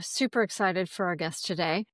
super excited for our guest today.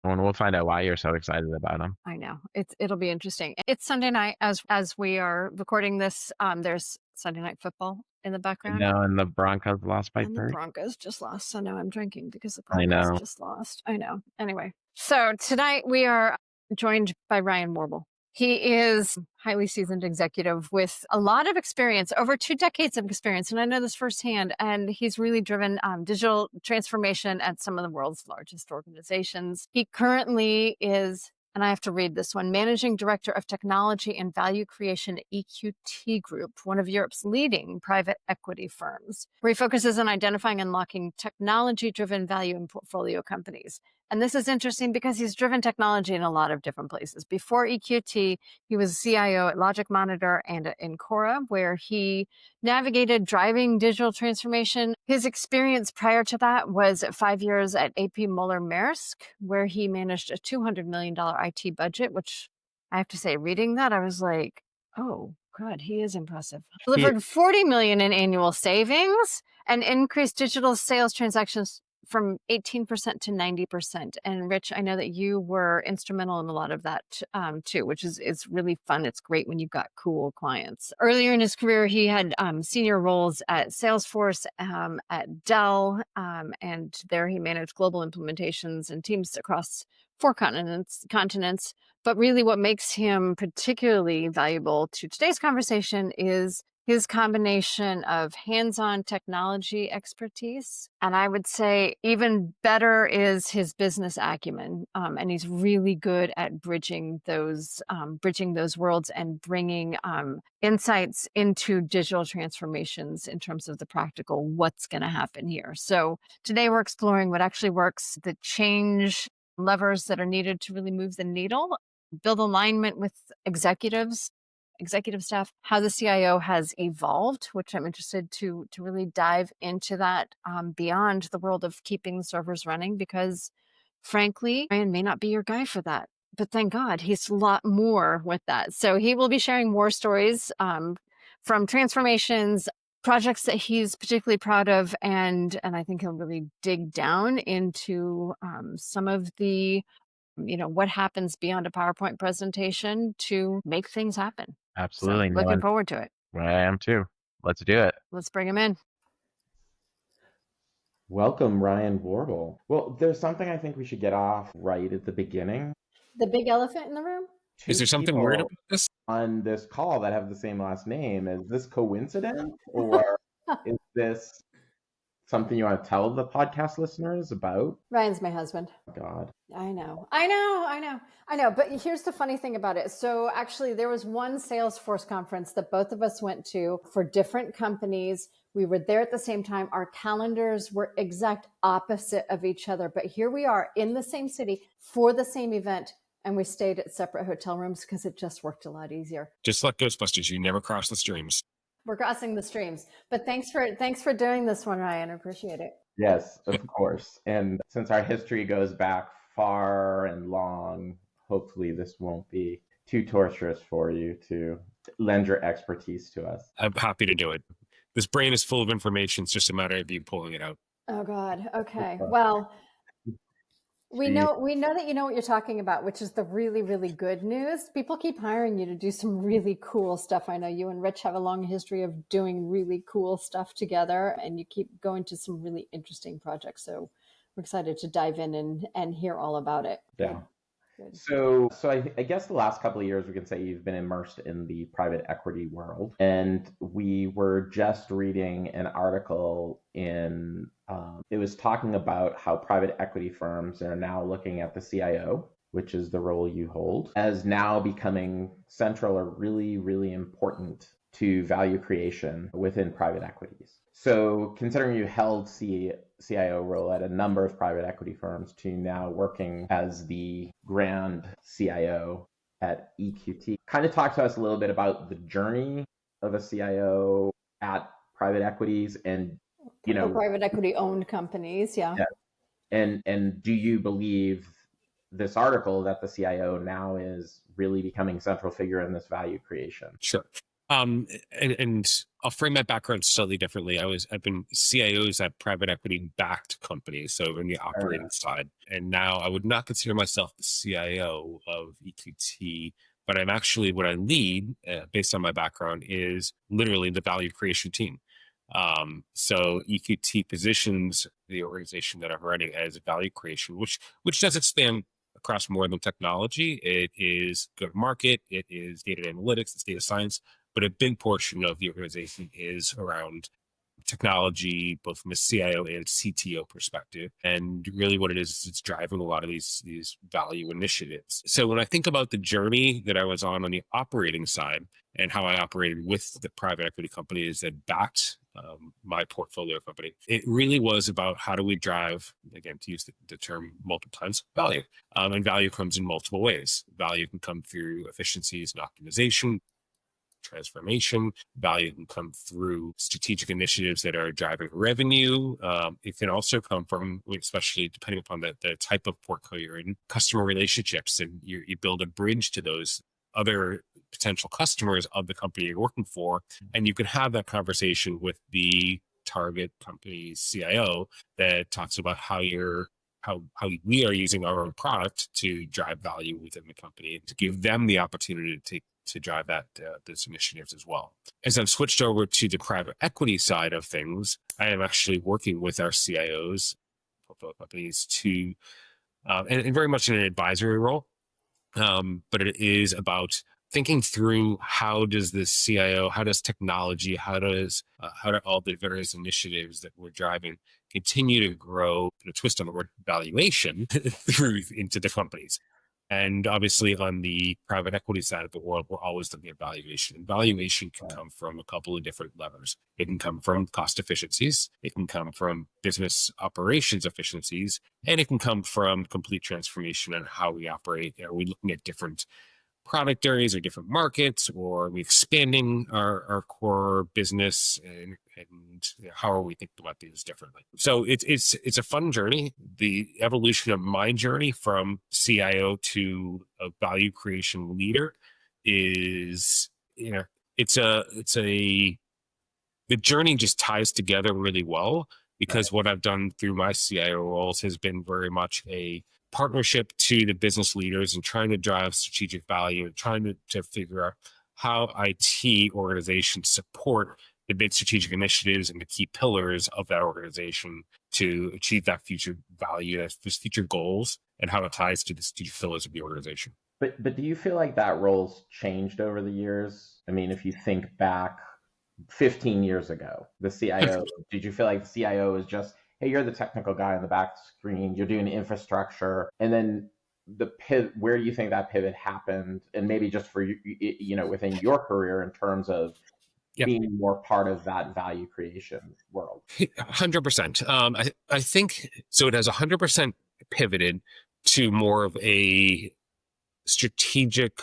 And we'll find out why you're so excited about them. I know it'll be interesting. It's Sunday night as we are recording this. There's Sunday night football in the I background, know, and the Broncos lost by and the 30. Broncos just lost. So now I'm drinking because the I Broncos know. just lost. I know. Anyway, so tonight we are joined by Ryan Warble. He is a highly seasoned executive with a lot of experience, over 2 decades of experience. And I know this firsthand. And he's really driven digital transformation at some of the world's largest organizations. He currently is, and I have to read this one, Managing Director of Technology and Value Creation at EQT Group, one of Europe's leading private equity firms, where he focuses on identifying and unlocking technology-driven value in portfolio companies. And this is interesting because he's driven technology in a lot of different places. Before EQT, he was CIO at Logic Monitor and at Incora, where he navigated driving digital transformation. His experience prior to that was 5 years at AP Moller Maersk, where he managed a $200 million IT budget, which I have to say, reading that, I was like, oh, God, he is impressive. He, Delivered 40 million in annual savings and increased digital sales transactions from 18% to 90%. And Rich, I know that you were instrumental in a lot of that too, which is really fun. It's great when you've got cool clients. Earlier in his career, he had senior roles at Salesforce, at Dell, and there he managed global implementations and teams across 4 continents. But really what makes him particularly valuable to today's conversation is his combination of hands-on technology expertise, and I would say even better is his business acumen. And he's really good at bridging those worlds and bringing insights into digital transformations in terms of the practical, what's going to happen here. So today we're exploring what actually works, the change levers that are needed to really move the needle, build alignment with executive staff, how the CIO has evolved, which I'm interested to really dive into that beyond the world of keeping the servers running, because frankly, Ryan may not be your guy for that. But thank God he's a lot more with that. So he will be sharing more stories from transformations, projects that he's particularly proud of, and I think he'll really dig down into some of the what happens beyond a PowerPoint presentation to make things happen. So absolutely. No, looking and forward to it. I am too. Let's do it. Let's bring him in. Welcome, Ryan Warble. Well, there's something I think we should get off right at the beginning. The big elephant in the room? Is Two there something weird people about this? on this call that have the same last name. Is this coincidence, or is this something you want to tell the podcast listeners about? Ryan's my husband. God. I know. But here's the funny thing about it. So actually, there was one Salesforce conference that both of us went to for different companies. We were there at the same time. Our calendars were exact opposite of each other. But here we are in the same city for the same event. And we stayed at separate hotel rooms because it just worked a lot easier. Just like Ghostbusters, you never cross the streams. We're crossing the streams. But thanks for doing this one, Ryan. I appreciate it. Yes, of course. And since our history goes back far and long, hopefully this won't be too torturous for you to lend your expertise to us. I'm happy to do it. This brain is full of information. It's just a matter of you pulling it out. Oh God. Okay. Well, we know that you know what you're talking about, which is the really, really good news. People keep hiring you to do some really cool stuff. I know you and Rich have a long history of doing really cool stuff together, and you keep going to some really interesting projects. So we're excited to dive in and hear all about it. Yeah. Good. So I guess the last couple of years, we can say you've been immersed in the private equity world. And we were just reading an article it was talking about how private equity firms are now looking at the CIO, which is the role you hold, as now becoming central or really, really important to value creation within private equities. So considering you held CIO role at a number of private equity firms to now working as the grand CIO at EQT, kind of talk to us a little bit about the journey of a CIO at private equities and, private equity owned companies. Yeah. And do you believe this article that the CIO now is really becoming a central figure in this value creation? Sure. And I'll frame my background slightly differently. I've been CIOs at private equity backed companies, so in the operating side. And now I would not consider myself the CIO of EQT, but I'm actually what I lead, based on my background, is literally the value creation team. So EQT positions the organization that I'm running as value creation, which does expand across more than technology. It is go to market, it is data analytics, it's data science, but a big portion of the organization is around technology, both from a CIO and CTO perspective. And really what it is it's driving a lot of these value initiatives. So when I think about the journey that I was on the operating side and how I operated with the private equity companies that backed my portfolio company, it really was about how do we drive, again, to use the term multiple times, value. And value comes in multiple ways. Value can come through efficiencies and optimization, transformation. Value can come through strategic initiatives that are driving revenue. It can also come from, especially depending upon the type of portfolio you're in, customer relationships, and you build a bridge to those other potential customers of the company you're working for, and you can have that conversation with the target company's CIO that talks about how we are using our own product to drive value within the company, to give them the opportunity to drive those initiatives as well. As I've switched over to the private equity side of things, I am actually working with our CIOs, portfolio companies, to and very much in an advisory role. But it is about thinking through how does the CIO, how does technology, how do all the various initiatives that we're driving continue to grow, a twist on the word valuation, through into the companies. And obviously on the private equity side of the world, we're always looking at valuation. And valuation can come from a couple of different levers. It can come from cost efficiencies. It can come from business operations efficiencies. And it can come from complete transformation and how we operate. Are we looking at different product areas or different markets, or are we expanding our core business, and how are we thinking about these differently? So it's a fun journey. The evolution of my journey from CIO to a value creation leader is, the journey just ties together really well, because what I've done through my CIO roles has been very much a partnership to the business leaders and trying to drive strategic value and trying to figure out how IT organizations support the big strategic initiatives and the key pillars of that organization to achieve that future value, those future goals, and how it ties to the strategic pillars of the organization. But do you feel like that role's changed over the years? I mean, if you think back 15 years ago, the CIO, did you feel like the CIO is just, hey, you're the technical guy on the back screen, you're doing infrastructure, and then the pivot, where do you think that pivot happened? And maybe just for you, within your career in terms of being more part of that value creation world. 100%. I think so. It has 100% pivoted to more of a strategic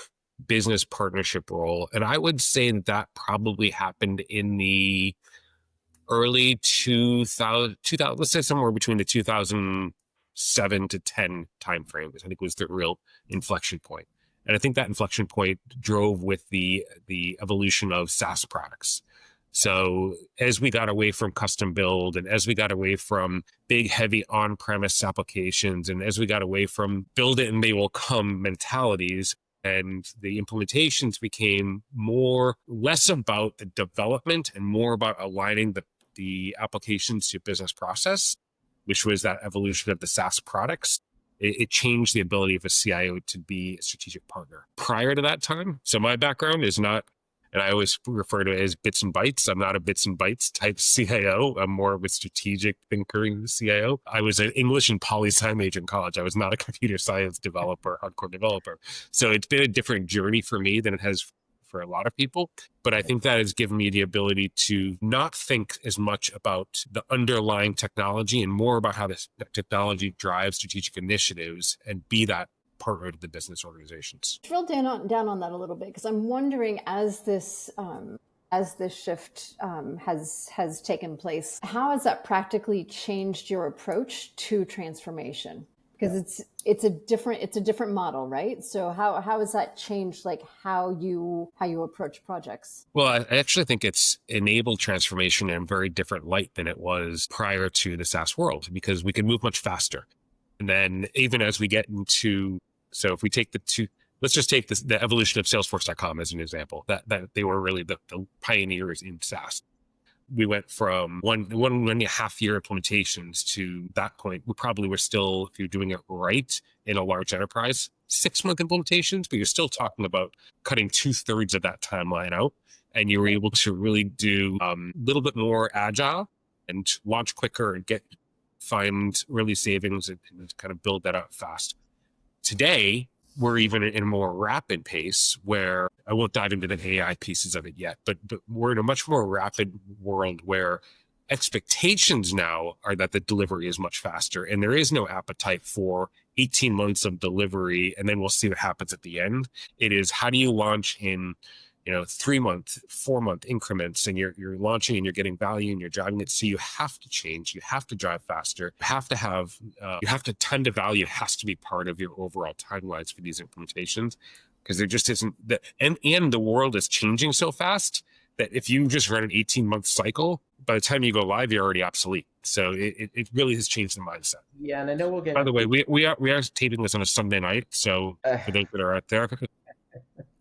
business partnership role. And I would say that probably happened in the early 2000, let's say somewhere between the 2007 to 10 timeframe. I think was the real inflection point. And I think that inflection point drove with the evolution of SaaS products. So as we got away from custom build, and as we got away from big, heavy on-premise applications, and as we got away from build it and they will come mentalities, and the implementations became less about the development and more about aligning the applications to business process, which was that evolution of the SaaS products. It changed the ability of a CIO to be a strategic partner. Prior to that time, so my background is not, and I always refer to it as bits and bytes. I'm not a bits and bytes type CIO. I'm more of a strategic thinker CIO. I was an English and poli-sci major in college. I was not a computer science developer, hardcore developer. So it's been a different journey for me than it has for a lot of people. But I think that has given me the ability to not think as much about the underlying technology and more about how this technology drives strategic initiatives and be that partner to the business organizations. Drill down on that a little bit, because I'm wondering, as this shift has taken place, how has that practically changed your approach to transformation? Because it's a different model, right? So how has that changed like how you approach projects? Well, I actually think it's enabled transformation in a very different light than it was prior to the SaaS world, because we can move much faster. And then even as we get into, so if we take let's just take the evolution of Salesforce.com as an example, that they were really the pioneers in SaaS. We went from one and a half year implementations to that point. We probably were still, if you're doing it right in a large enterprise, 6-month implementations, but you're still talking about cutting 2/3 of that timeline out. And you were able to really do a little bit more agile and launch quicker and find really savings and kind of build that out fast. Today, we're even in a more rapid pace where I won't dive into the AI pieces of it yet, but we're in a much more rapid world where expectations now are that the delivery is much faster, and there is no appetite for 18 months of delivery and then we'll see what happens at the end. It is, how do you launch in 3-month, 4-month increments, and you're launching and you're getting value and you're driving it. So you have to change, you have to drive faster, you have to tend to value has to be part of your overall timelines for these implementations, because there just isn't that. And the world is changing so fast that if you just run an 18-month cycle, by the time you go live, you're already obsolete. So it really has changed the mindset. Yeah, and I know we'll get. By the way, we are taping this on a Sunday night, so for those that are out there,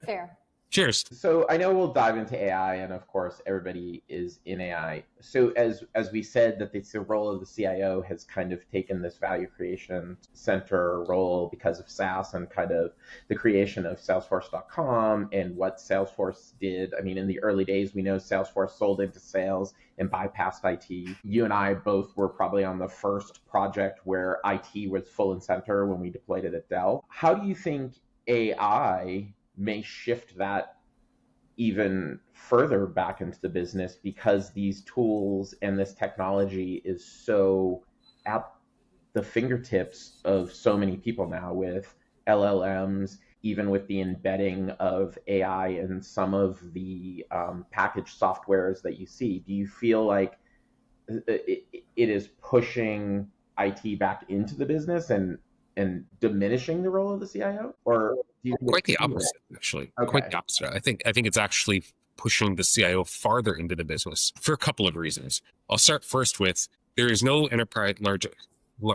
Fair. cheers. So I know we'll dive into AI, and of course, everybody is in AI. So as we said, that it's the role of the CIO has kind of taken this value creation center role because of SaaS and kind of the creation of Salesforce.com and what Salesforce did. I mean, in the early days, we know Salesforce sold into sales and bypassed IT. You and I both were probably on the first project where IT was full and center when we deployed it at Dell. How do you think AI may shift that even further back into the business, because these tools and this technology is so at the fingertips of so many people now with LLMs, even with the embedding of AI in some of the packaged softwares that you see? Do you feel like it is pushing IT back into the business and diminishing the role of the CIO? Or do you think quite the opposite, actually? Okay. Quite the opposite. I think it's actually pushing the CIO farther into the business for a couple of reasons. I'll start first with, there is no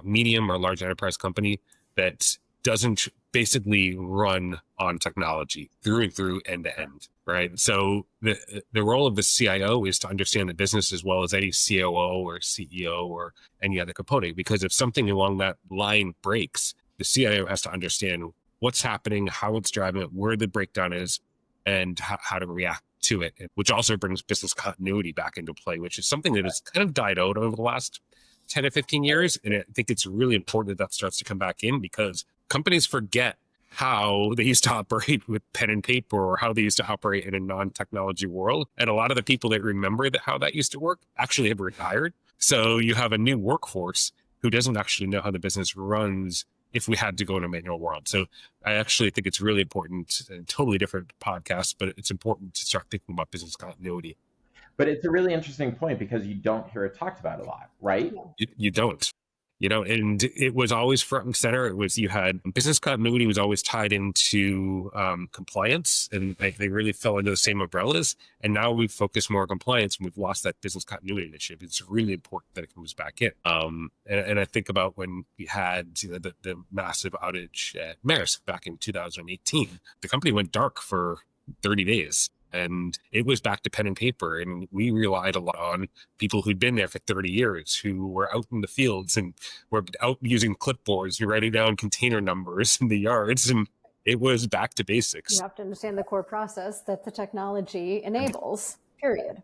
medium or large enterprise company that doesn't basically run on technology through and through, end to end, right? So the role of the CIO is to understand the business as well as any COO or CEO or any other component, because if something along that line breaks, the CIO has to understand what's happening, how it's driving it, where the breakdown is, and how to react to it, which also brings business continuity back into play, which is something that has kind of died out over the last 10 to 15 years. And I think it's really important that starts to come back in, because companies forget how they used to operate with pen and paper, or how they used to operate in a non-technology world. And a lot of the people that remember how that used to work actually have retired. So you have a new workforce who doesn't actually know how the business runs if we had to go in a manual world. So I actually think it's really important, a totally different podcast, but it's important to start thinking about business continuity. But it's a really interesting point, because you don't hear it talked about a lot, right? You don't. And it was always front and center. It was, you had business continuity was always tied into compliance, and they really fell into the same umbrellas. And now we've focused more on compliance, and we've lost that business continuity initiative. It's really important that it comes back in. And I think about when we had the massive outage at Maersk back in 2018, the company went dark for 30 days. And it was back to pen and paper. And we relied a lot on people who'd been there for 30 years, who were out in the fields and were out using clipboards and writing down container numbers in the yards. And it was back to basics. You have to understand the core process that the technology enables, period.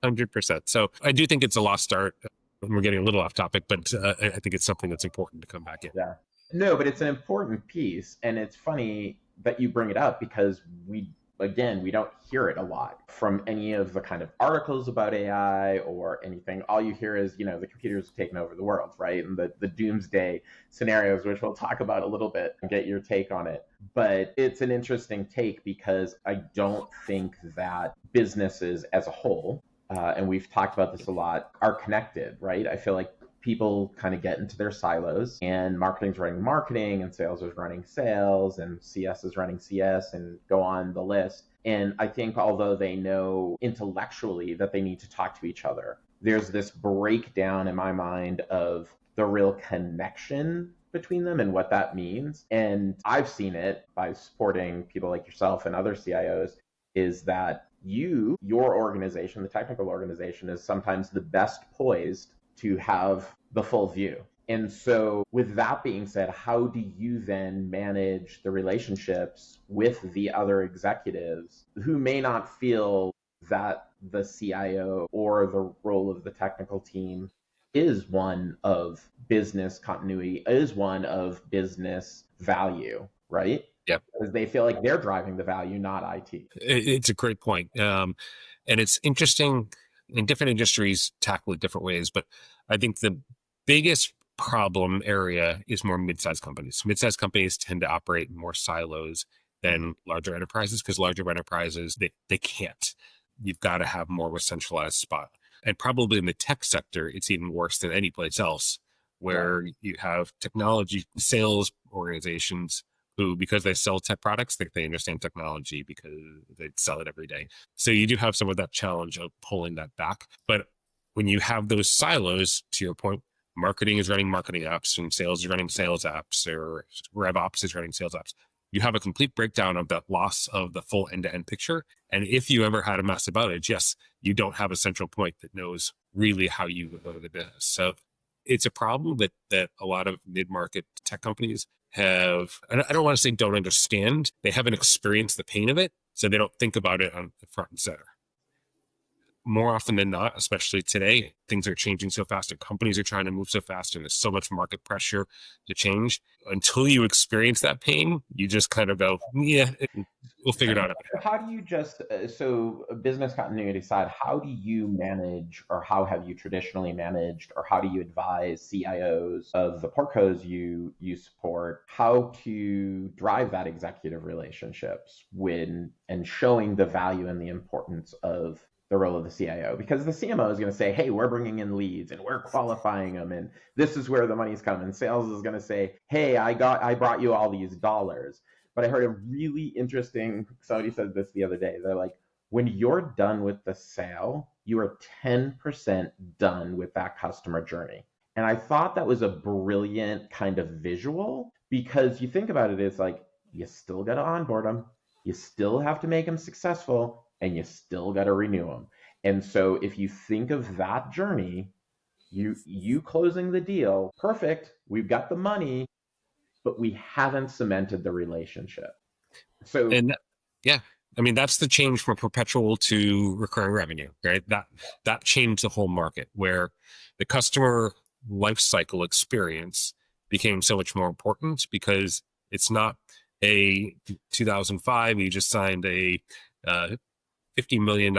100%. So I do think it's a lost art. We're getting a little off topic, but I think it's something that's important to come back in. Yeah. No, but it's an important piece. And it's funny that you bring it up, because we don't hear it a lot from any of the kind of articles about AI or anything. All you hear is, the computers have taken over the world, right? And the doomsday scenarios, which we'll talk about a little bit and get your take on it. But it's an interesting take, because I don't think that businesses as a whole, and we've talked about this a lot, are connected, right? I feel like people kind of get into their silos, and marketing's running marketing, and sales is running sales, and CS is running CS, and go on the list. And I think although they know intellectually that they need to talk to each other, there's this breakdown in my mind of the real connection between them and what that means. And I've seen it by supporting people like yourself and other CIOs, is that your organization, the technical organization, is sometimes the best poised to have the full view. And so with that being said, how do you then manage the relationships with the other executives who may not feel that the CIO or the role of the technical team is one of business continuity, is one of business value, right? Yep. Because they feel like they're driving the value, not IT. It's a great point. And it's interesting, in different industries tackle it different ways, but I think the biggest problem area is more mid-sized companies. Mid-sized companies tend to operate in more silos than larger enterprises, because larger enterprises, they can't. You've got to have more of a centralized spot. And probably in the tech sector, it's even worse than any place else, where you have technology sales organizations who, because they sell tech products, they understand technology because they sell it every day. So you do have some of that challenge of pulling that back. But when you have those silos, to your point, marketing is running marketing apps and sales is running sales apps, or RevOps is running sales apps, you have a complete breakdown of that loss of the full end-to-end picture. And if you ever had a massive outage, yes, you don't have a central point that knows really how you go to the business. So it's a problem that a lot of mid-market tech companies have, and I don't want to say don't understand, they haven't experienced the pain of it, so they don't think about it on the front and center. More often than not, especially today, things are changing so fast and companies are trying to move so fast, and there's so much market pressure to change. Until you experience that pain, you just kind of go, yeah, we'll figure it out. How do you so business continuity side, how do you manage, or how have you traditionally managed, or how do you advise CIOs of the portcos you support, how to drive that executive relationships and showing the value and the importance of the role of the CIO? Because the CMO is going to say, hey, we're bringing in leads and we're qualifying them, and this is where the money's coming. Sales is going to say, hey, I brought you all these dollars. But I heard a really interesting, somebody said this the other day. They're like, when you're done with the sale, you are 10% done with that customer journey. And I thought that was a brilliant kind of visual, because you think about it, it's like, you still got to onboard them, you still have to make them successful, and you still got to renew them. And so if you think of that journey, you closing the deal, perfect, we've got the money, but we haven't cemented the relationship. So, and yeah, I mean, that's the change from perpetual to recurring revenue, right? That changed the whole market, where the customer life cycle experience became so much more important, because it's not a 2005, you just signed a $50 million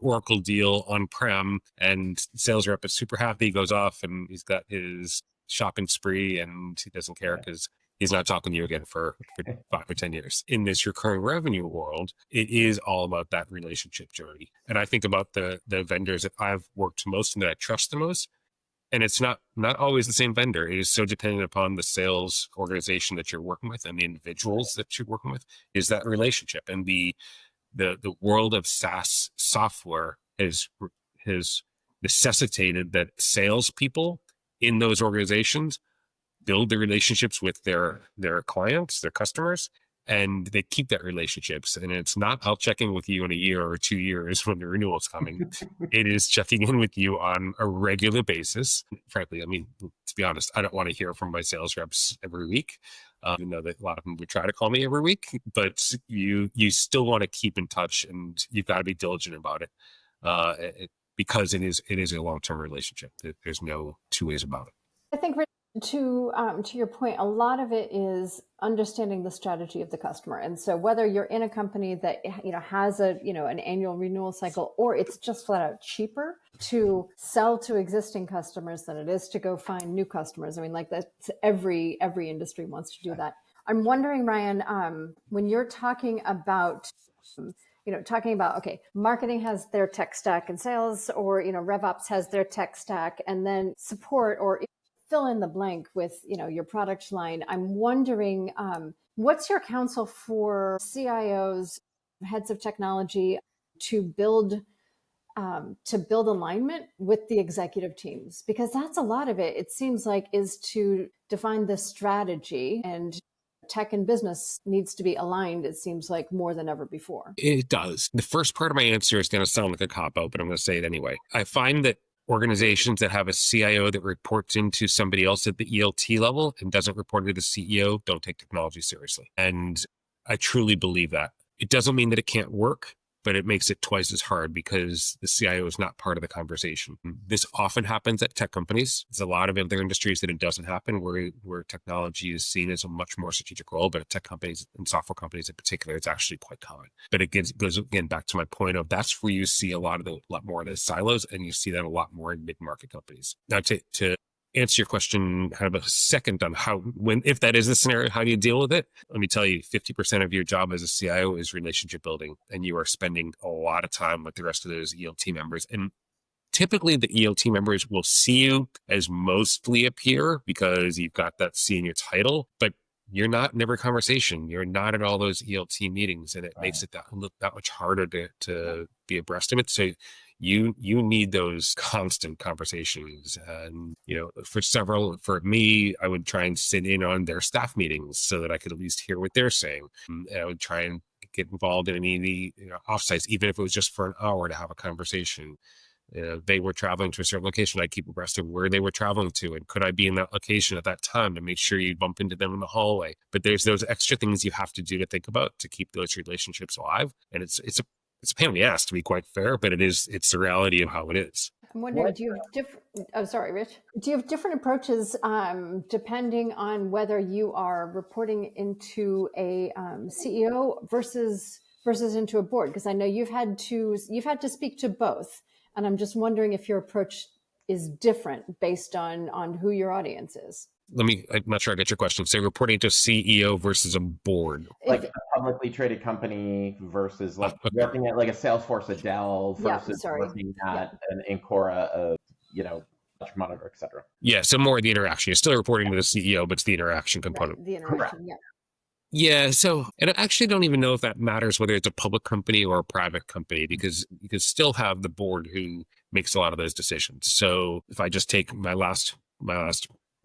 Oracle deal on-prem, and sales rep is super happy, goes off and he's got his shopping spree and he doesn't care because he's not talking to you again for 5 or 10 years. In this recurring revenue world, it is all about that relationship journey. And I think about the vendors that I've worked most and that I trust the most. And it's not always the same vendor. It is so dependent upon the sales organization that you're working with and the individuals that you're working with, is that relationship. And the world of SaaS software has necessitated that salespeople in those organizations build the relationships with their clients, their customers, and they keep that relationships. And it's not, I'll check in with you in a year or 2 years when the renewal's coming. It is checking in with you on a regular basis. Frankly, I mean, to be honest, I don't want to hear from my sales reps every week. Even though that a lot of them would try to call me every week, but you still want to keep in touch, and you've got to be diligent about it, because it is a long-term relationship. There's no two ways about it. I think to your point, a lot of it is understanding the strategy of the customer. And so whether you're in a company that has an annual renewal cycle, or it's just flat out cheaper to sell to existing customers than it is to go find new customers. I mean, like, that's every industry wants to do that. I'm wondering, Ryan, when you're talking about talking about, okay, marketing has their tech stack and sales, or, RevOps has their tech stack, and then support or fill in the blank with, your product line. I'm wondering, what's your counsel for CIOs, heads of technology, to build alignment with the executive teams? Because that's a lot of it. It seems like is to define the strategy, and tech and business needs to be aligned, it seems like, more than ever before. It does. The first part of my answer is going to sound like a cop-out, but I'm going to say it anyway. I find that organizations that have a CIO that reports into somebody else at the ELT level and doesn't report to the CEO don't take technology seriously. And I truly believe that. It doesn't mean that it can't work, but it makes it twice as hard because the CIO is not part of the conversation. This often happens at tech companies. There's a lot of other industries that it doesn't happen, where technology is seen as a much more strategic role, but at tech companies and software companies in particular, it's actually quite common. But it goes again back to my point of that's where you see a lot more of the silos, and you see that a lot more in mid-market companies. Now, to answer your question kind of a second on if that is the scenario, how do you deal with it? Let me tell you, 50% of your job as a CIO is relationship building, and you are spending a lot of time with the rest of those ELT members. And typically the ELT members will see you as mostly a peer because you've got that C in your title, but you're not in every conversation. You're not at all those ELT meetings, and it makes it that much harder to be abreast of it. So you need those constant conversations. And, for me, I would try and sit in on their staff meetings so that I could at least hear what they're saying. And I would try and get involved in any of the offsites, even if it was just for an hour, to have a conversation. They were traveling to a certain location. I keep abreast of where they were traveling to, and could I be in that location at that time to make sure you bump into them in the hallway. But there's those extra things you have to do to think about to keep those relationships alive. And it's a pain in the ass, to be quite fair, but it's the reality of how it is. I'm wondering, do you have different? Oh, sorry, Rich. Do you have different approaches depending on whether you are reporting into a CEO versus into a board? Because I know you've had to speak to both, and I'm just wondering if your approach is different based on who your audience is. I'm not sure I get your question. Say reporting to a CEO versus a board. Like a publicly traded company versus working at like a Salesforce, a Dell, versus working at an Incora, Monitor, et cetera. Yeah, so more of the interaction. You're still reporting to the CEO, but it's the interaction component. Right, the interaction, yeah. Yeah, and I actually don't even know if that matters whether it's a public company or a private company, because you can still have the board who makes a lot of those decisions. So if I just take my last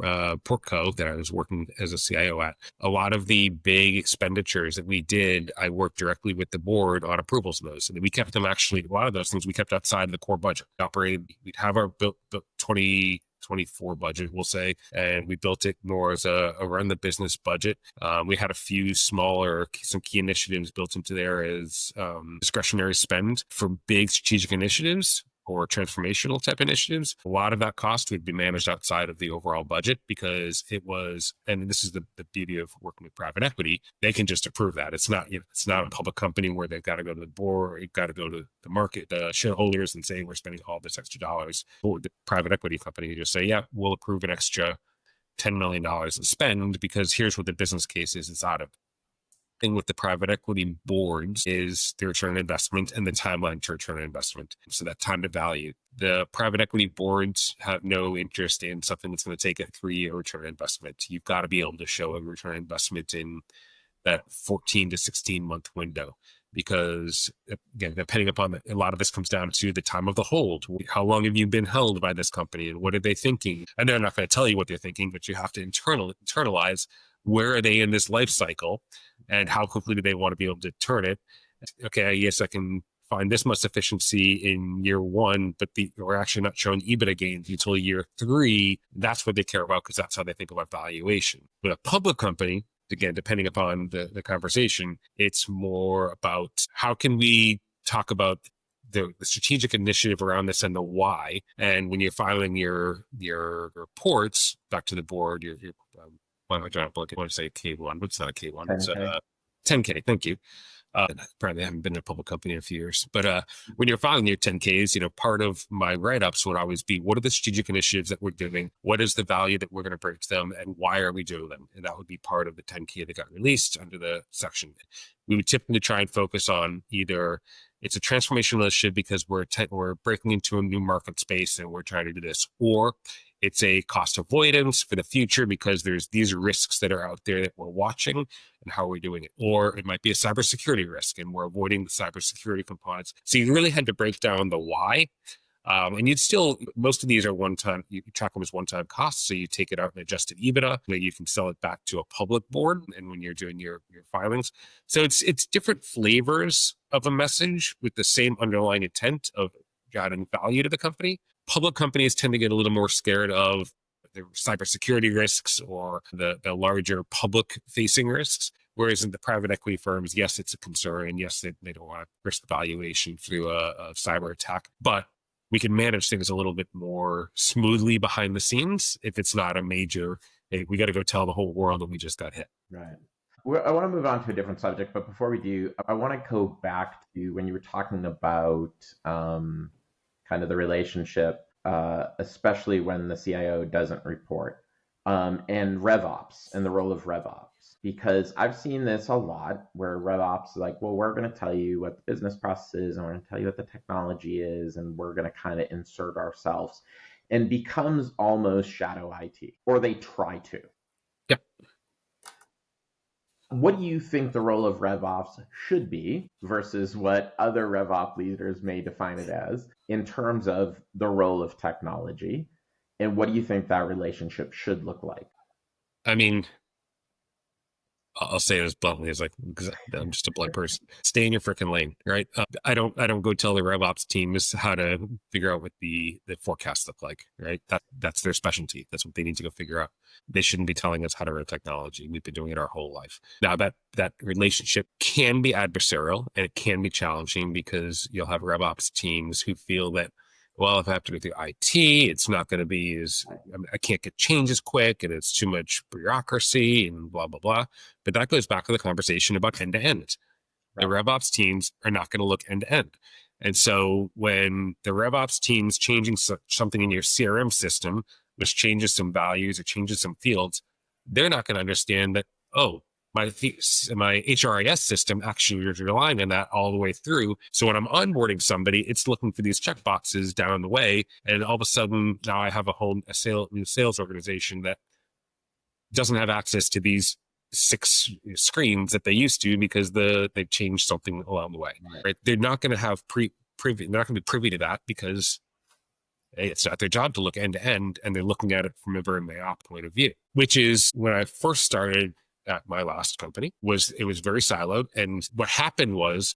Portco that I was working as a CIO at, a lot of the big expenditures that we did, I worked directly with the board on approvals of those. And we kept them, actually, a lot of those things we kept outside of the core budget. We'd have our built 2024 budget, we'll say, and we built it more as a run the business budget. We had a few some key initiatives built into there as discretionary spend for big strategic initiatives or transformational type initiatives. A lot of that cost would be managed outside of the overall budget, because it was, and this is the beauty of working with private equity, they can just approve that. It's not a public company where they've got to go to the board, you've got to go to the market, the shareholders, and say, we're spending all this extra dollars. Or the private equity company, you just say, yeah, we'll approve an extra $10 million in spend because here's what the business case is out of. Thing with the private equity boards is the return on investment and the timeline to return on investment. So that time to value. The private equity boards have no interest in something that's going to take a 3-year return on investment. You've got to be able to show a return on investment in that 14 to 16 month window. Because again, depending upon a lot of this comes down to the time of the hold. How long have you been held by this company, and what are they thinking? And they're not going to tell you what they're thinking, but you have to internalize where are they in this life cycle, and how quickly do they want to be able to turn it? Okay, yes, I can find this much efficiency in year 1, but we're actually not showing EBITDA gains until year 3. That's what they care about, because that's how they think about valuation. But a public company, again, depending upon the conversation, it's more about how can we talk about the strategic initiative around this and the why. And when you're filing your reports back to the board, I want to say K1, but it's not a K1. It's 10K, thank you. Probably haven't been in a public company in a few years, but when you're filing your 10Ks, part of my write-ups would always be, what are the strategic initiatives that we're doing? What is the value that we're going to bring to them? And why are we doing them? And that would be part of the 10K that got released under the section. We would typically try and focus on either it's a transformational initiative because we're breaking into a new market space and we're trying to do this, or it's a cost avoidance for the future because there's these risks that are out there that we're watching, and how are we doing it? Or it might be a cybersecurity risk and we're avoiding the cybersecurity components. So you really had to break down the why. And most of these are one-time, you track them as one-time costs. So you take it out in adjusted EBITDA, that you can sell it back to a public board. And when you're doing your filings, so it's different flavors of a message with the same underlying intent of adding value to the company. Public companies tend to get a little more scared of the cybersecurity risks or the larger public-facing risks. Whereas in the private equity firms, yes, it's a concern. And yes, they don't want to risk valuation through a cyber attack. But we can manage things a little bit more smoothly behind the scenes if it's not a major, hey, we got to go tell the whole world that we just got hit. Right. I want to move on to a different subject, but before we do, I want to go back to when you were talking about kind of the relationship, especially when the CIO doesn't report, and RevOps and the role of RevOps. Because I've seen this a lot where RevOps is like, well, we're going to tell you what the business process is, and we're going to tell you what the technology is, and we're going to kind of insert ourselves, and becomes almost shadow IT, or they try to. Yep. What do you think the role of RevOps should be versus what other RevOps leaders may define it as in terms of the role of technology? And what do you think that relationship should look like? I mean, I'll say it as bluntly as because I'm just a blunt person. Stay in your freaking lane, right? I don't go tell the RevOps teams how to figure out what the forecasts look like, right? That's their specialty. That's what they need to go figure out. They shouldn't be telling us how to run technology. We've been doing it our whole life. Now that relationship can be adversarial and it can be challenging because you'll have RevOps teams who feel that, well, if I have to go through IT, it's not going to be I can't get changes quick and it's too much bureaucracy and blah, blah, blah. But that goes back to the conversation about end to end. The RevOps teams are not going to look end to end. And so when the RevOps team's changing something in your CRM system, which changes some values or changes some fields, they're not going to understand that, oh, my HRIS system actually is relying on that all the way through. So when I'm onboarding somebody, it's looking for these checkboxes down the way. And all of a sudden, now I have a new sales organization that doesn't have access to these 6 screens that they used to because they've changed something along the way. Right? They're not going to have they're not going to be privy to that because it's not their job to look end to end, and they're looking at it from a very myopic point of view. Which is when I first started at my last company, it was very siloed. And what happened was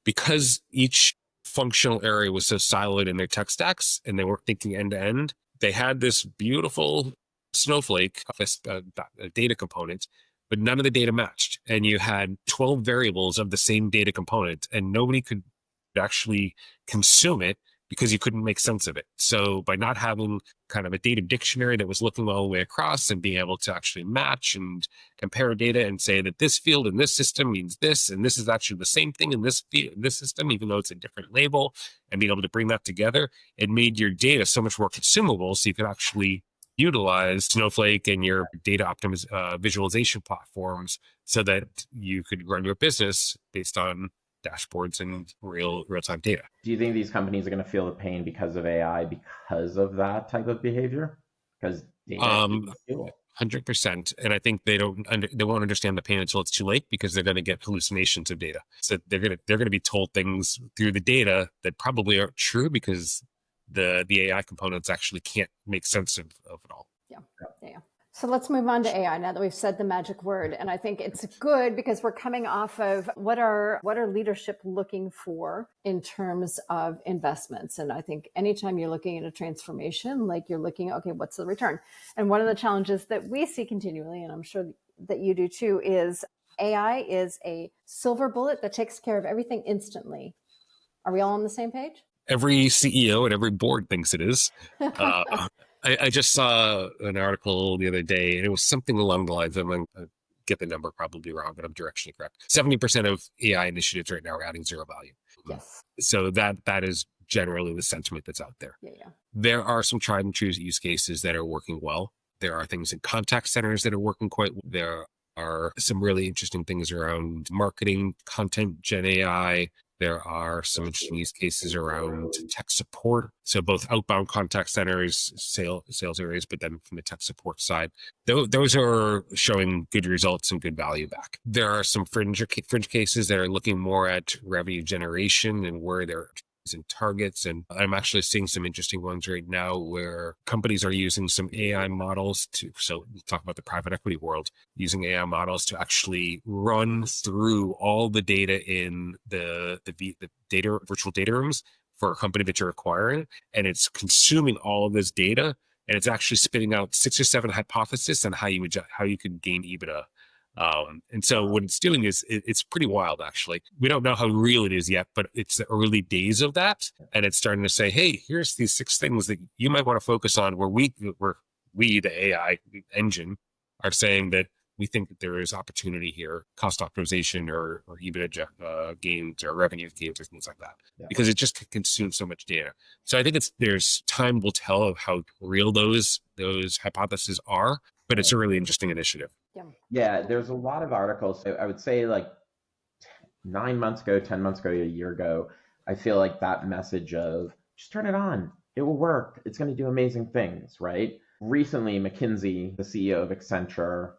because each functional area was so siloed in their tech stacks and they weren't thinking end to end, they had this beautiful snowflake data component, but none of the data matched. And you had 12 variables of the same data component and nobody could actually consume it because you couldn't make sense of it. So by not having kind of a data dictionary that was looking all the way across and being able to actually match and compare data and say that this field in this system means this, and this is actually the same thing in this system, even though it's a different label, and being able to bring that together, it made your data so much more consumable so you could actually utilize Snowflake and your data visualization platforms so that you could run your business based on dashboards and real-time data. Do you think these companies are going to feel the pain because of AI because of that type of behavior? Because data 100%. And I think they won't understand the pain until it's too late because they're going to get hallucinations of data. So they're going to be told things through the data that probably aren't true because the AI components actually can't make sense of it all. Yeah. So let's move on to AI now that we've said the magic word. And I think it's good because we're coming off of what are leadership looking for in terms of investments. And I think anytime you're looking at a transformation, like you're looking, okay, what's the return? And one of the challenges that we see continually, and I'm sure that you do too, is AI is a silver bullet that takes care of everything instantly. Are we all on the same page? Every CEO and every board thinks it is. I just saw an article the other day, and it was something along the lines of get the number probably wrong, but I'm directionally correct. 70% of AI initiatives right now are adding zero value. Yes. So that is generally the sentiment that's out there. Yeah. There are some tried and true use cases that are working well. There are things in contact centers that are working quite well. There are some really interesting things around marketing, content, Gen AI. There are some interesting use cases around tech support. So both outbound contact centers, sales areas, but then from the tech support side, those are showing good results and good value back. There are some fringe cases that are looking more at revenue generation and where they're and targets. And I'm actually seeing some interesting ones right now where companies are using some AI models so we'll talk about the private equity world, using AI models to actually run through all the data in the data virtual data rooms for a company that you're acquiring. And it's consuming all of this data, and it's actually spitting out 6 or 7 hypotheses on how you could gain EBITDA. And so what it's doing is it's pretty wild, actually. We don't know how real it is yet, but it's the early days of that. And it's starting to say, hey, here's these 6 things that you might want to focus on where we, the AI engine, are saying that we think that there is opportunity here, cost optimization or EBITDA gains or revenue gains or things like that, because it just consumes so much data. So I think there's time will tell of how real those hypotheses are, but it's a really interesting initiative. Yeah, there's a lot of articles. I would say like 9 months ago, 10 months ago, a year ago, I feel like that message of just turn it on, it will work, it's going to do amazing things, right? Recently, McKinsey, the CEO of Accenture,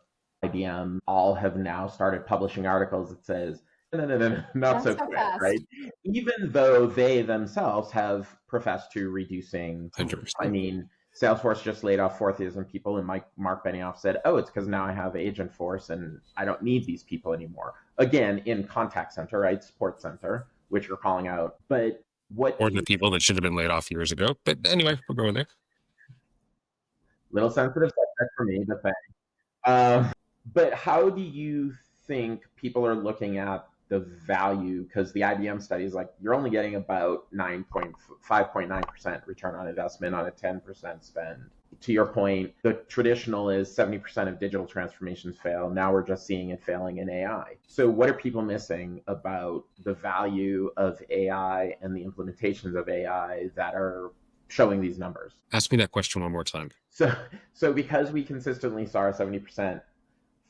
IBM, all have now started publishing articles that says, no, not so quick, fast. right? Even though they themselves have professed to reducing, 100%. I mean, Salesforce just laid off 4,000 people, and Mark Benioff said, oh, it's because now I have Agentforce and I don't need these people anymore. Again, in contact center, right? Support center, which you're calling out. But what... Or the people that should have been laid off years ago. But anyway, we're going there. Little sensitive subject for me, but thanks. But how do you think people are looking at the value? Because the IBM study is like, you're only getting about 5.9% return on investment on a 10% spend. To your point, the traditional is 70% of digital transformations fail. Now we're just seeing it failing in AI. So what are people missing about the value of AI and the implementations of AI that are showing these numbers? Ask me that question one more time. So because we consistently saw a 70%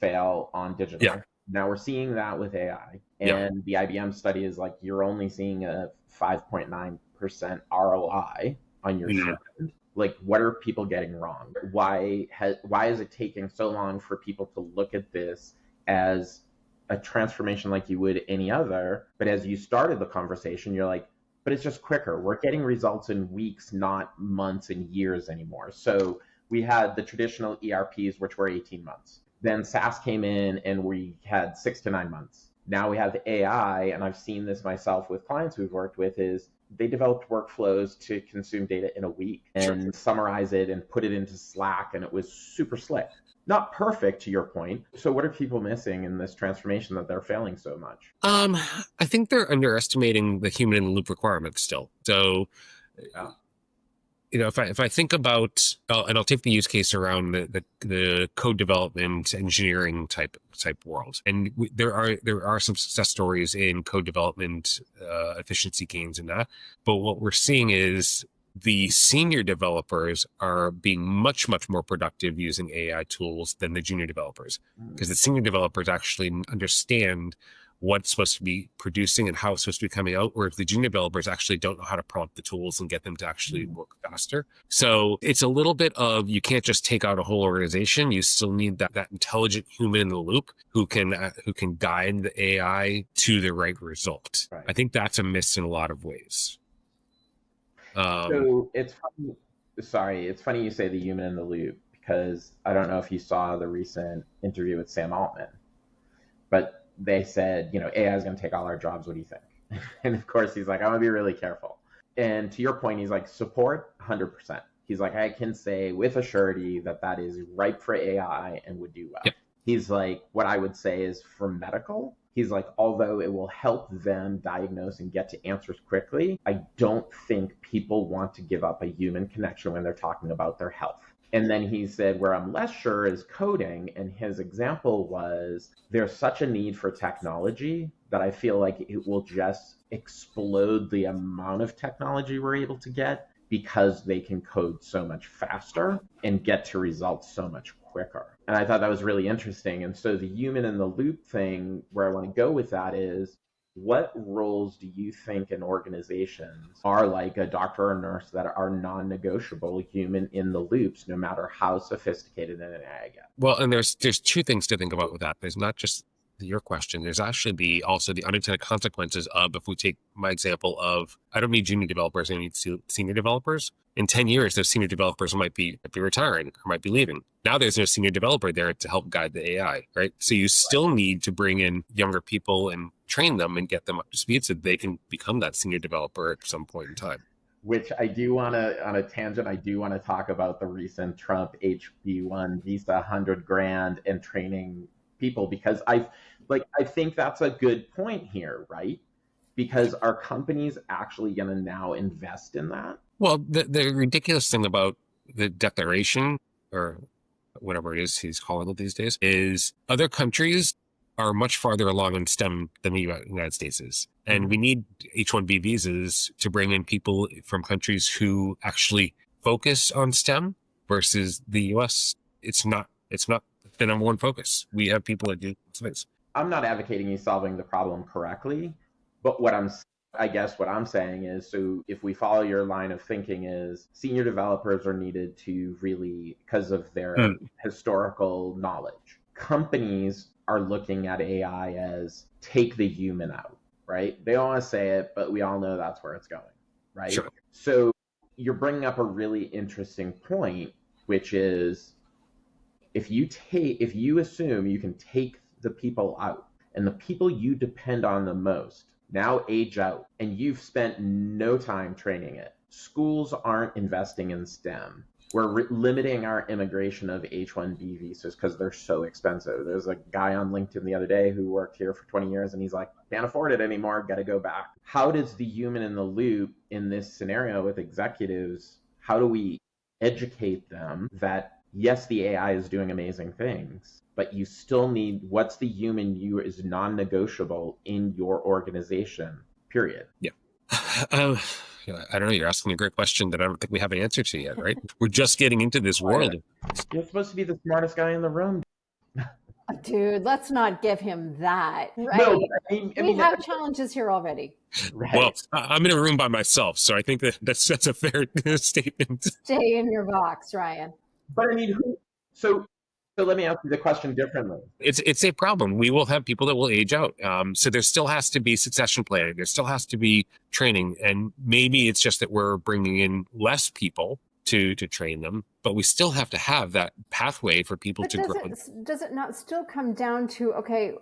fail on digital, now we're seeing that with AI. And the IBM study is like, you're only seeing a 5.9% ROI on your spend. Like, what are people getting wrong? Why is it taking so long for people to look at this as a transformation like you would any other? But as you started the conversation, you're like, but it's just quicker. We're getting results in weeks, not months and years anymore. So we had the traditional ERPs, which were 18 months. Then SaaS came in and we had 6 to 9 months. Now we have AI, and I've seen this myself with clients we've worked with, is they developed workflows to consume data in a week and summarize it and put it into Slack, and it was super slick. Not perfect, to your point. So what are people missing in this transformation that they're failing so much? I think they're underestimating the human in the loop requirements still. So, if I think about, and I'll take the use case around the code development engineering type world, and there are some success stories in code development efficiency gains in that. But what we're seeing is the senior developers are being much, much more productive using AI tools than the junior developers, because the senior developers actually understand what's supposed to be producing and how it's supposed to be coming out, or if the junior developers actually don't know how to prompt the tools and get them to actually work faster. So it's a little bit of, you can't just take out a whole organization. You still need that intelligent human in the loop who can guide the AI to the right result. Right. I think that's a miss in a lot of ways. So it's funny you say the human in the loop, because I don't know if you saw the recent interview with Sam Altman, but they said, AI is going to take all our jobs. What do you think? And of course, he's like, I'm going to be really careful. And to your point, he's like, support 100%. He's like, I can say with a surety that is ripe for AI and would do well. Yep. He's like, what I would say is for medical, he's like, although it will help them diagnose and get to answers quickly, I don't think people want to give up a human connection when they're talking about their health. And then he said, where I'm less sure is coding. And his example was, there's such a need for technology that I feel like it will just explode the amount of technology we're able to get because they can code so much faster and get to results so much quicker. And I thought that was really interesting. And so the human in the loop thing, where I want to go with that is, what roles do you think in organizations are like a doctor or nurse that are non-negotiable human in the loops, no matter how sophisticated an AI gets? Well, and there's two things to think about with that. There's not just your question. There's actually also the unintended consequences of, if we take my example of, I don't need junior developers, I need senior developers. In 10 years, those senior developers might be retiring or might be leaving. Now there's no senior developer there to help guide the AI, right? So you still need to bring in younger people and train them and get them up to speed so they can become that senior developer at some point in time. Which I do want to, on a tangent, I do want to talk about the recent Trump HB1 visa, $100,000 and training people, because I think that's a good point here, right? Because are companies actually going to now invest in that? Well, the ridiculous thing about the declaration, or whatever it is he's calling it these days, is other countries are much farther along in STEM than the United States is. And we need H-1B visas to bring in people from countries who actually focus on STEM versus the US. It's not the number one focus. We have people that do things. I'm not advocating you solving the problem correctly, but what I'm saying is, so if we follow your line of thinking, is senior developers are needed to really, because of their historical knowledge. Companies are looking at AI as take the human out, right? They don't want to say it, but we all know that's where it's going, right? Sure. So you're bringing up a really interesting point, which is, if you assume you can take the people out, and the people you depend on the most now age out, and you've spent no time training it. Schools aren't investing in STEM. We're limiting our immigration of H-1B visas because they're so expensive. There's a guy on LinkedIn the other day who worked here for 20 years, and he's like, can't afford it anymore, got to go back. How does the human in the loop in this scenario with executives, how do we educate them that, yes, the AI is doing amazing things, but you still need, what's the human you is non-negotiable in your organization, period? Yeah. I don't know. You're asking a great question that I don't think we have an answer to yet, right? We're just getting into this world. You're supposed to be the smartest guy in the room. Dude, let's not give him that. Right? No, we have challenges here already. Right. Well, I'm in a room by myself, so I think that's a fair statement. Stay in your box, Ryan. But I mean, so let me ask you the question differently. It's a problem. We will have people that will age out. So there still has to be succession planning. There still has to be training. And maybe it's just that we're bringing in less people to train them, but we still have to have that pathway for people to grow. Does it not still come down to, okay,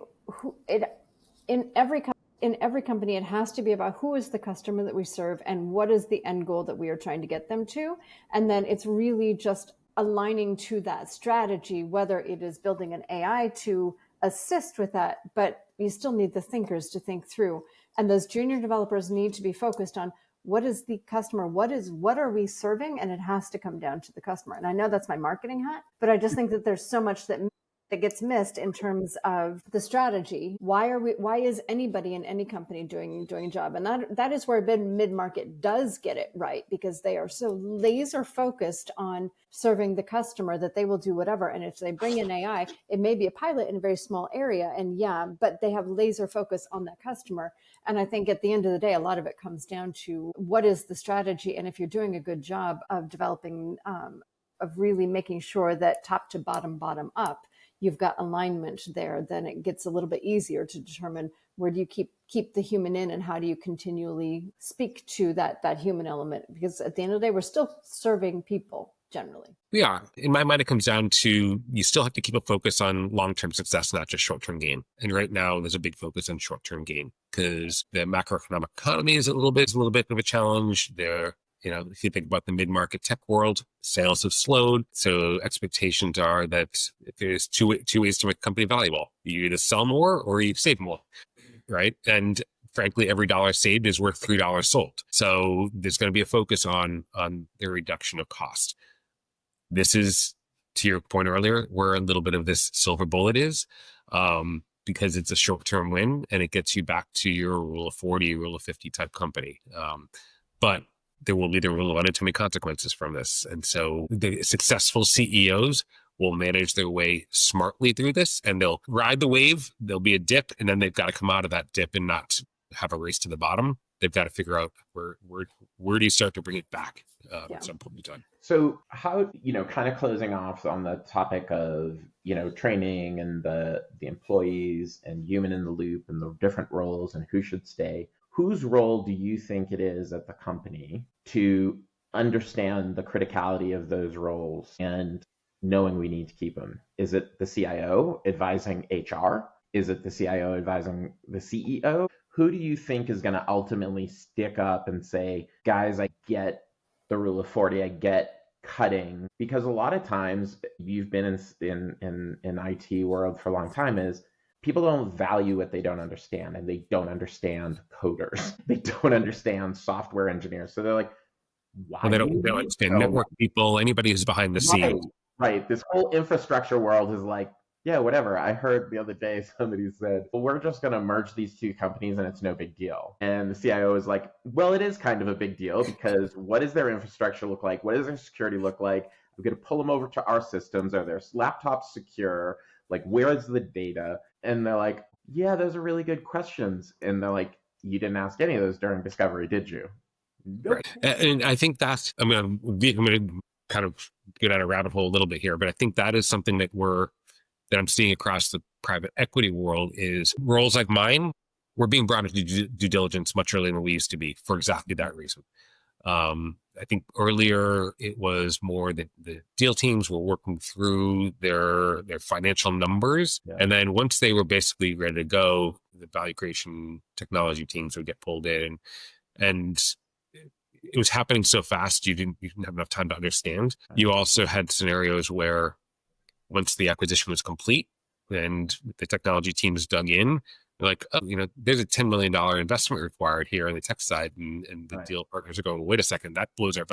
in every company, it has to be about who is the customer that we serve and what is the end goal that we are trying to get them to. And then it's really just aligning to that strategy, whether it is building an AI to assist with that, but you still need the thinkers to think through. And those junior developers need to be focused on what is the customer, what are we serving? And it has to come down to the customer. And I know that's my marketing hat, but I just think that there's so much that gets missed in terms of the strategy. Why is anybody in any company doing a job? And that is where mid-market does get it right, because they are so laser focused on serving the customer that they will do whatever. And if they bring in AI, it may be a pilot in a very small area, and but they have laser focus on that customer. And I think at the end of the day, a lot of it comes down to what is the strategy. And if you're doing a good job of developing, of really making sure that top to bottom up, you've got alignment there, then it gets a little bit easier to determine where do you keep the human in, and how do you continually speak to that human element? Because at the end of the day, we're still serving people generally. We are. In my mind, it comes down to, you still have to keep a focus on long-term success, not just short-term gain. And right now, there's a big focus on short-term gain because the macroeconomic economy is a little bit of a challenge. If you think about the mid-market tech world, sales have slowed. So expectations are that if there's two ways to make a company valuable. You either sell more or you save more, right? And frankly, every dollar saved is worth $3 sold. So there's going to be a focus on the reduction of cost. This is, to your point earlier, where a little bit of this silver bullet is, because it's a short-term win and it gets you back to your rule of 40, rule of 50 type company. But there will be the rule of unintended consequences from this. And so the successful CEOs will manage their way smartly through this, and they'll ride the wave. There'll be a dip, and then they've got to come out of that dip and not have a race to the bottom. They've got to figure out where do you start to bring it back at some point in time. So how, kind of closing off on the topic of, training and the employees and human in the loop and the different roles and who should stay, whose role do you think it is at the company to understand the criticality of those roles and knowing we need to keep them? Is it the CIO advising HR? Is it the CIO advising the CEO? Who do you think is going to ultimately stick up and say, guys, I get the rule of 40, I get cutting? Because a lot of times, you've been in IT world for a long time, is people don't value what they don't understand, and they don't understand coders. They don't understand software engineers. So they're like, why? Well, they don't understand network people, anybody who's behind the scenes. Right. This whole infrastructure world is like, yeah, whatever. I heard the other day somebody said, well, we're just going to merge these two companies and it's no big deal. And the CIO is like, well, it is kind of a big deal, because what does their infrastructure look like? What does their security look like? We're going to pull them over to our systems. Are their laptops secure? Like, where is the data? And they're like, yeah, those are really good questions. And they're like, you didn't ask any of those during discovery, did you? Nope. Right. And I think that's, I'm going to kind of get down a rabbit hole a little bit here, but I think that is something that I'm seeing across the private equity world, is roles like mine, we're being brought into due diligence much earlier than we used to be for exactly that reason. I think earlier it was more that the deal teams were working through their financial numbers. Yeah. And then once they were basically ready to go, the value creation technology teams would get pulled in, and it was happening so fast, you didn't have enough time to understand. You also had scenarios where once the acquisition was complete and the technology teams dug in, they're like, oh, there's a $10 million investment required here on the tech side. And the deal partners are going, wait a second, that blows our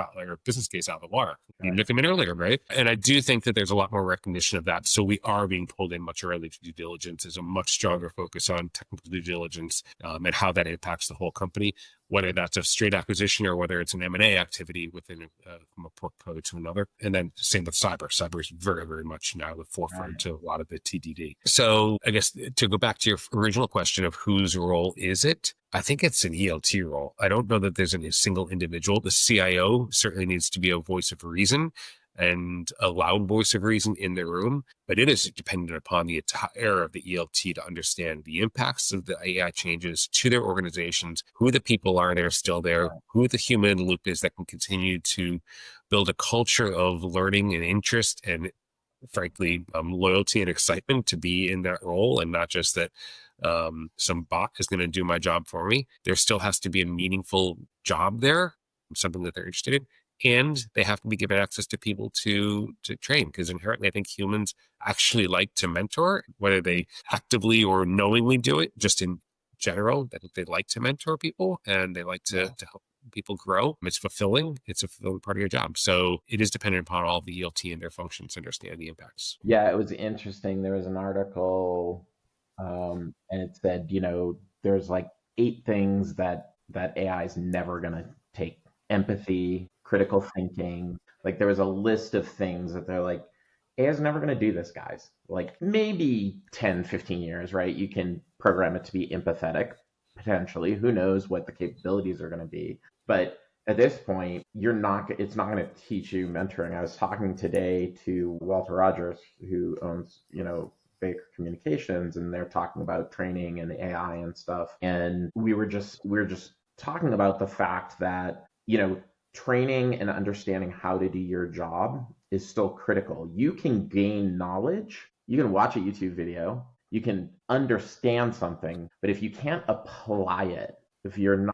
business case out of the water. You didn't come in earlier, right? And I do think that there's a lot more recognition of that. So we are being pulled in much earlier to due diligence. There's a much stronger focus on technical due diligence and how that impacts the whole company, whether that's a straight acquisition or whether it's an M&A activity within from a portfolio to another. And then same with cyber. Cyber is very, very much now the forefront to a lot of the TDD. So I guess to go back to your original question of whose role is it, I think it's an ELT role. I don't know that there's a single individual. The CIO certainly needs to be a voice of reason and a loud voice of reason in the room, but it is dependent upon the entire of the ELT to understand the impacts of the AI changes to their organizations, who the people are that are still there, who the human in the loop is that can continue to build a culture of learning and interest and, frankly, loyalty and excitement to be in that role, and not just that some bot is going to do my job for me. There still has to be a meaningful job there, something that they're interested in. And they have to be given access to people to train, because inherently, I think humans actually like to mentor, whether they actively or knowingly do it. Just in general, I think they like to mentor people and they like to help people grow. It's fulfilling. It's a fulfilling part of your job. So it is dependent upon all the ELT and their functions to understand the impacts. Yeah, it was interesting. There was an article, and it said, there's like 8 things that AI is never going to take: empathy, critical thinking. Like, there was a list of things that they're like, AI is never going to do this, guys. Like, maybe 10, 15 years, right? You can program it to be empathetic, potentially. Who knows what the capabilities are going to be. But at this point, it's not going to teach you mentoring. I was talking today to Walter Rogers, who owns, Baker Communications, and they're talking about training and AI and stuff. And we were just talking about the fact that, training and understanding how to do your job is still critical. You can gain knowledge. You can watch a YouTube video. You can understand something, but if you can't apply it, if you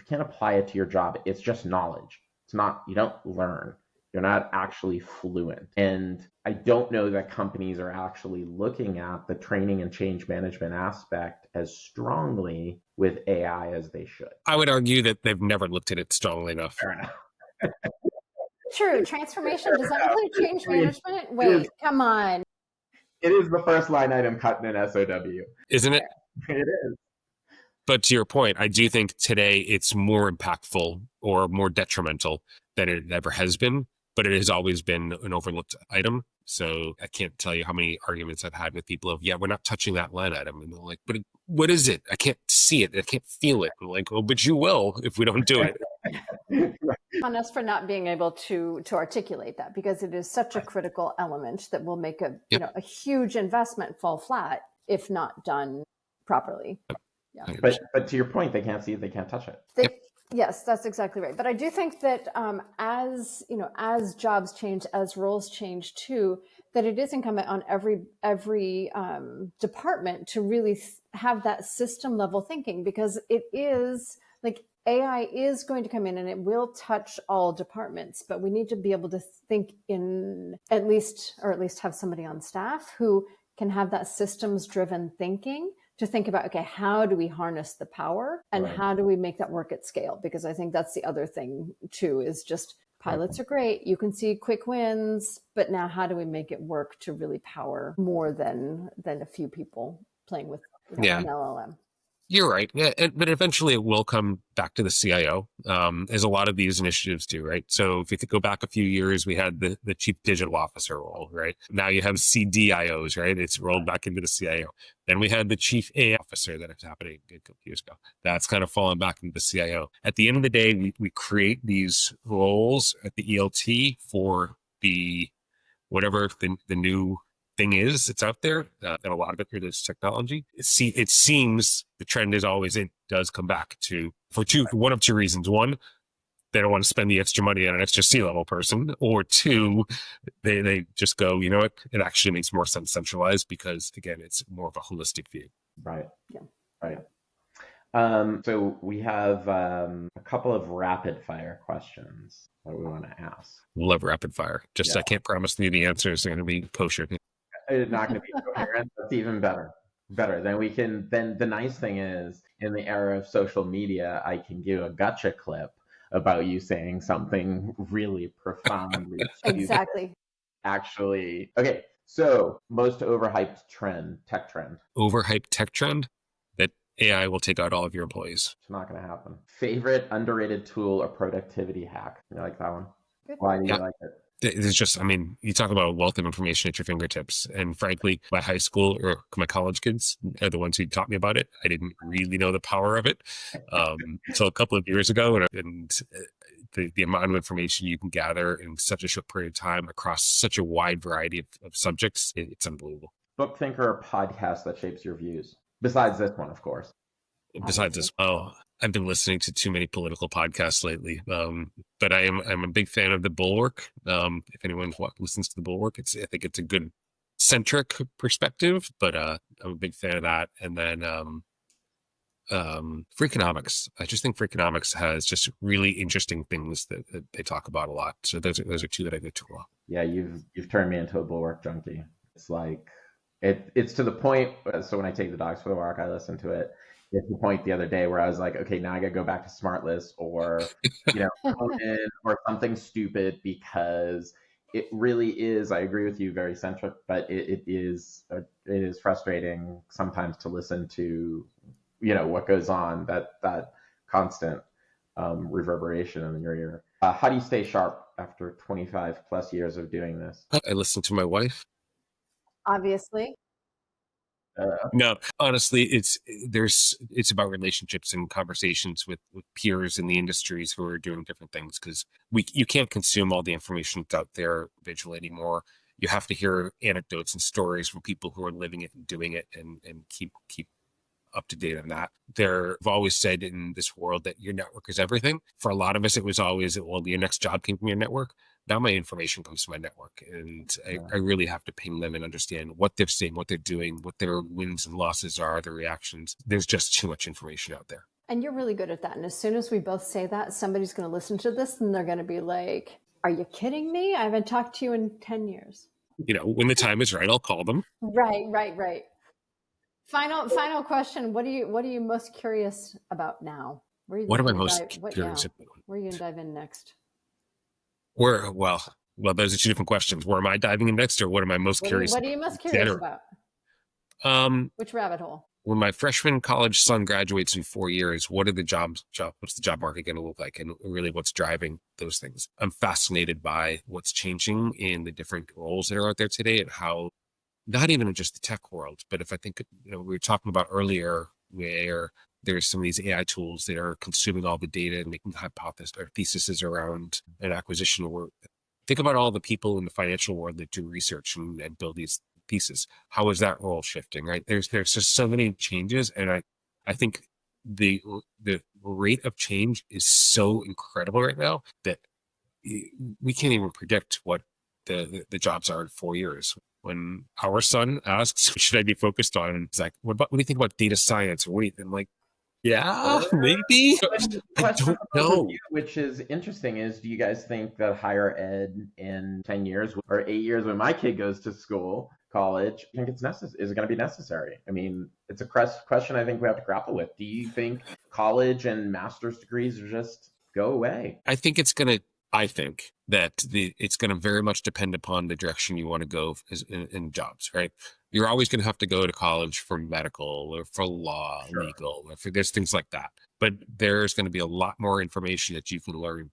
can't apply it to your job, it's just knowledge. It's not, you don't learn. You're not actually fluent. And I don't know that companies are actually looking at the training and change management aspect as strongly with AI as they should. I would argue that they've never looked at it strongly enough. Fair enough. True. Transformation, does that include change I mean, management? Wait, come on. it is the first line item cut in an SOW. Isn't it? It is. But to your point, I do think today it's more impactful or more detrimental than it ever has been, but it has always been an overlooked item. So I can't tell you how many arguments I've had with people of, yeah, we're not touching that line item. And they're like, but what is it? I can't see it. I can't feel it. I'm like, oh, but you will if we don't do it. On us for not being able to articulate that, because it is such a critical element that will make a a huge investment fall flat if not done properly. Yeah. But to your point, they can't see it, they can't touch it. Yes, that's exactly right. But I do think that as jobs change, as roles change too, that it is incumbent on every department to really have that system level thinking, because it is like AI is going to come in and it will touch all departments, but we need to be able to think in at least have somebody on staff who can have that systems driven thinking to think about, okay, how do we harness the power and how do we make that work at scale? Because I think that's the other thing too, is just pilots are great. You can see quick wins, but now how do we make it work to really power more than a few people playing with an LLM? You're right. Yeah, but eventually it will come back to the CIO, as a lot of these initiatives do, right? So if you could go back a few years, we had the chief digital officer role, right? Now you have CDIOs, right? It's rolled back into the CIO. Then we had the chief AI officer that is happening a couple years ago. That's kind of fallen back into the CIO. At the end of the day, we create these roles at the ELT for the whatever the new thing is it's out there, and a lot of it is technology. It seems the trend is always it does come back to for one of two reasons. One, they don't want to spend the extra money on an extra C-level person, or two, they just go, you know what, it actually makes more sense centralized because again, it's more of a holistic view. Right. Yeah. Right. So we have a couple of rapid fire questions that we want to ask. Love rapid fire. Just I can't promise you the answers are going to be kosher. It's not going to be coherent. That's even better. Then the nice thing is, in the era of social media, I can give a gotcha clip about you saying something really profoundly Exactly. Actually, okay. So most overhyped tech trend. Overhyped tech trend that AI will take out all of your employees. It's not going to happen. Favorite underrated tool or productivity hack? You like that one? Good. Why do you like it? It's just, I mean, you talk about wealth of information at your fingertips. And frankly, my high school or my college kids are the ones who taught me about it. I didn't really know the power of it until a couple of years ago. And the amount of information you can gather in such a short period of time across such a wide variety of subjects, it's unbelievable. Book, thinker, or podcast that shapes your views? Besides this one, of course. Besides this, I've been listening to too many political podcasts lately, but I'm a big fan of The Bulwark. If anyone listens to The Bulwark, I think it's a good centric perspective, but I'm a big fan of that. And then Freakonomics. I just think Freakonomics has just really interesting things that they talk about a lot. So those are two that I go to a lot. Yeah, you've turned me into a Bulwark junkie. It's like it's to the point. So when I take the dogs for the walk, I listen to it. It's the point the other day where I was like, okay, now I gotta go back to SmartList or Conan or something stupid, because it really is. I agree with you, very centric, but it is frustrating sometimes to listen to, what goes on, that constant reverberation in your ear. How do you stay sharp after 25 plus years of doing this? I listen to my wife. Obviously. No, honestly, it's about relationships and conversations with peers in the industries who are doing different things, because you can't consume all the information that's out there visually anymore. You have to hear anecdotes and stories from people who are living it and doing it, and keep up to date on that. I've always said in this world that your network is everything. For a lot of us, it was always, well, your next job came from your network. Now my information comes from my network, and I really have to ping them and understand what they're saying, what they're doing, what their wins and losses are, their reactions. There's just too much information out there. And you're really good at that. And as soon as we both say that, somebody's going to listen to this and they're going to be like, are you kidding me? I haven't talked to you in 10 years. When the time is right, I'll call them. Right. Final question. What are you most curious about now? What am I most curious about? Where are you going to dive in next? Well, those are two different questions. Where am I diving in next, or what am I most curious What are about? you most curious about? Which rabbit hole? When my freshman college son graduates in 4 years, what's the job market going to look like, and really what's driving those things? I'm fascinated by what's changing in the different roles that are out there today, and how, not even in just the tech world, but if I think, we were talking about earlier where there's some of these AI tools that are consuming all the data and making hypotheses or theses around an acquisition. Or think about all the people in the financial world that do research and build these thesis. How is that role shifting, right? There's just so many changes. And I think the rate of change is so incredible right now that we can't even predict what the jobs are in 4 years. When our son asks, what should I be focused on? And it's like, what do you think about data science? Or I'm like, yeah, maybe. I Question don't for both of know. you, which is interesting, is do you guys think that higher ed in 10 years or 8 years when my kid goes to school, college, I think it's is it going to be necessary? I mean, it's a question I think we have to grapple with. Do you think college and master's degrees are just go away? I think that it's going to very much depend upon the direction you want to go in jobs, right? You're always going to have to go to college for medical or for law, Sure. legal, or there's things like that. But there's going to be a lot more information that you can learn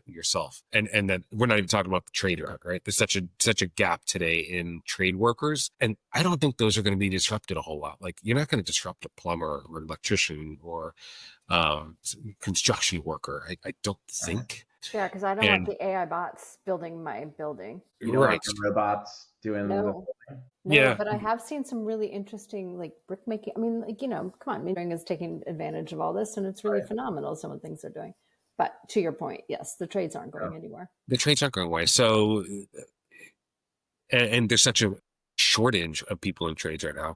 yourself. And then we're not even talking about the trade route, right? There's such a gap today in trade workers. And I don't think those are going to be disrupted a whole lot. Like, you're not going to disrupt a plumber or electrician or construction worker. I don't think. Yeah, because I don't want the AI bots building my building. You don't Right. want the robots doing No. the No, Yeah. but I have seen some really interesting, like, brick making. I mean, like, come on, engineering is taking advantage of all this, and it's really Right. phenomenal, some of the things they're doing. But to your point, yes, the trades aren't going anywhere. The trades aren't going away. So, and there's such a shortage of people in trades right now.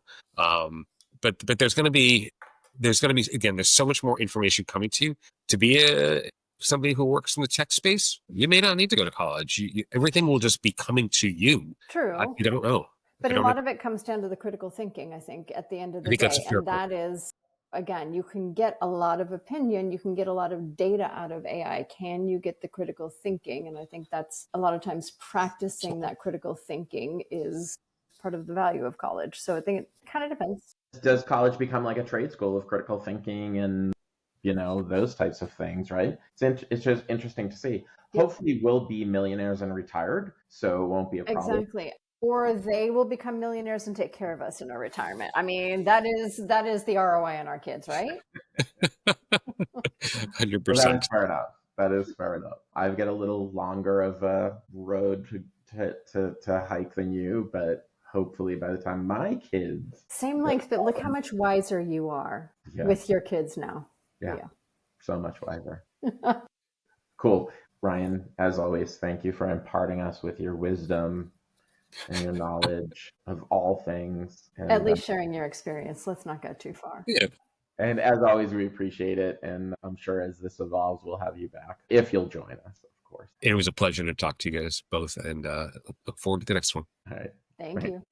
But there's going to be again, there's so much more information coming to you. To be somebody who works in the tech space, you may not need to go to college. Everything will just be coming to you. True. You don't know. But a lot of it comes down to the critical thinking, I think, at the end of the day. And that is, again, you can get a lot of opinion, you can get a lot of data out of AI. Can you get the critical thinking? And I think that's a lot of times practicing that critical thinking is part of the value of college. So I think it kind of depends. Does college become like a trade school of critical thinking and those types of things, right? It's just interesting to see. Yep. Hopefully we'll be millionaires and retired, so it won't be a problem. Exactly. Or they will become millionaires and take care of us in our retirement. I mean, that is the ROI on our kids, right? 100%. That is fair enough. I've got a little longer of a road to hike than you, but hopefully by the time my kids... Same length, but look how much wiser you are with your kids now. Yeah. So much wiser. Cool. Ryan, as always, thank you for imparting us with your wisdom and your knowledge of all things. And, at least sharing your experience. Let's not go too far. Yeah. And as always, we appreciate it. And I'm sure as this evolves, we'll have you back if you'll join us, of course. It was a pleasure to talk to you guys both, and look forward to the next one. All right. Thank you.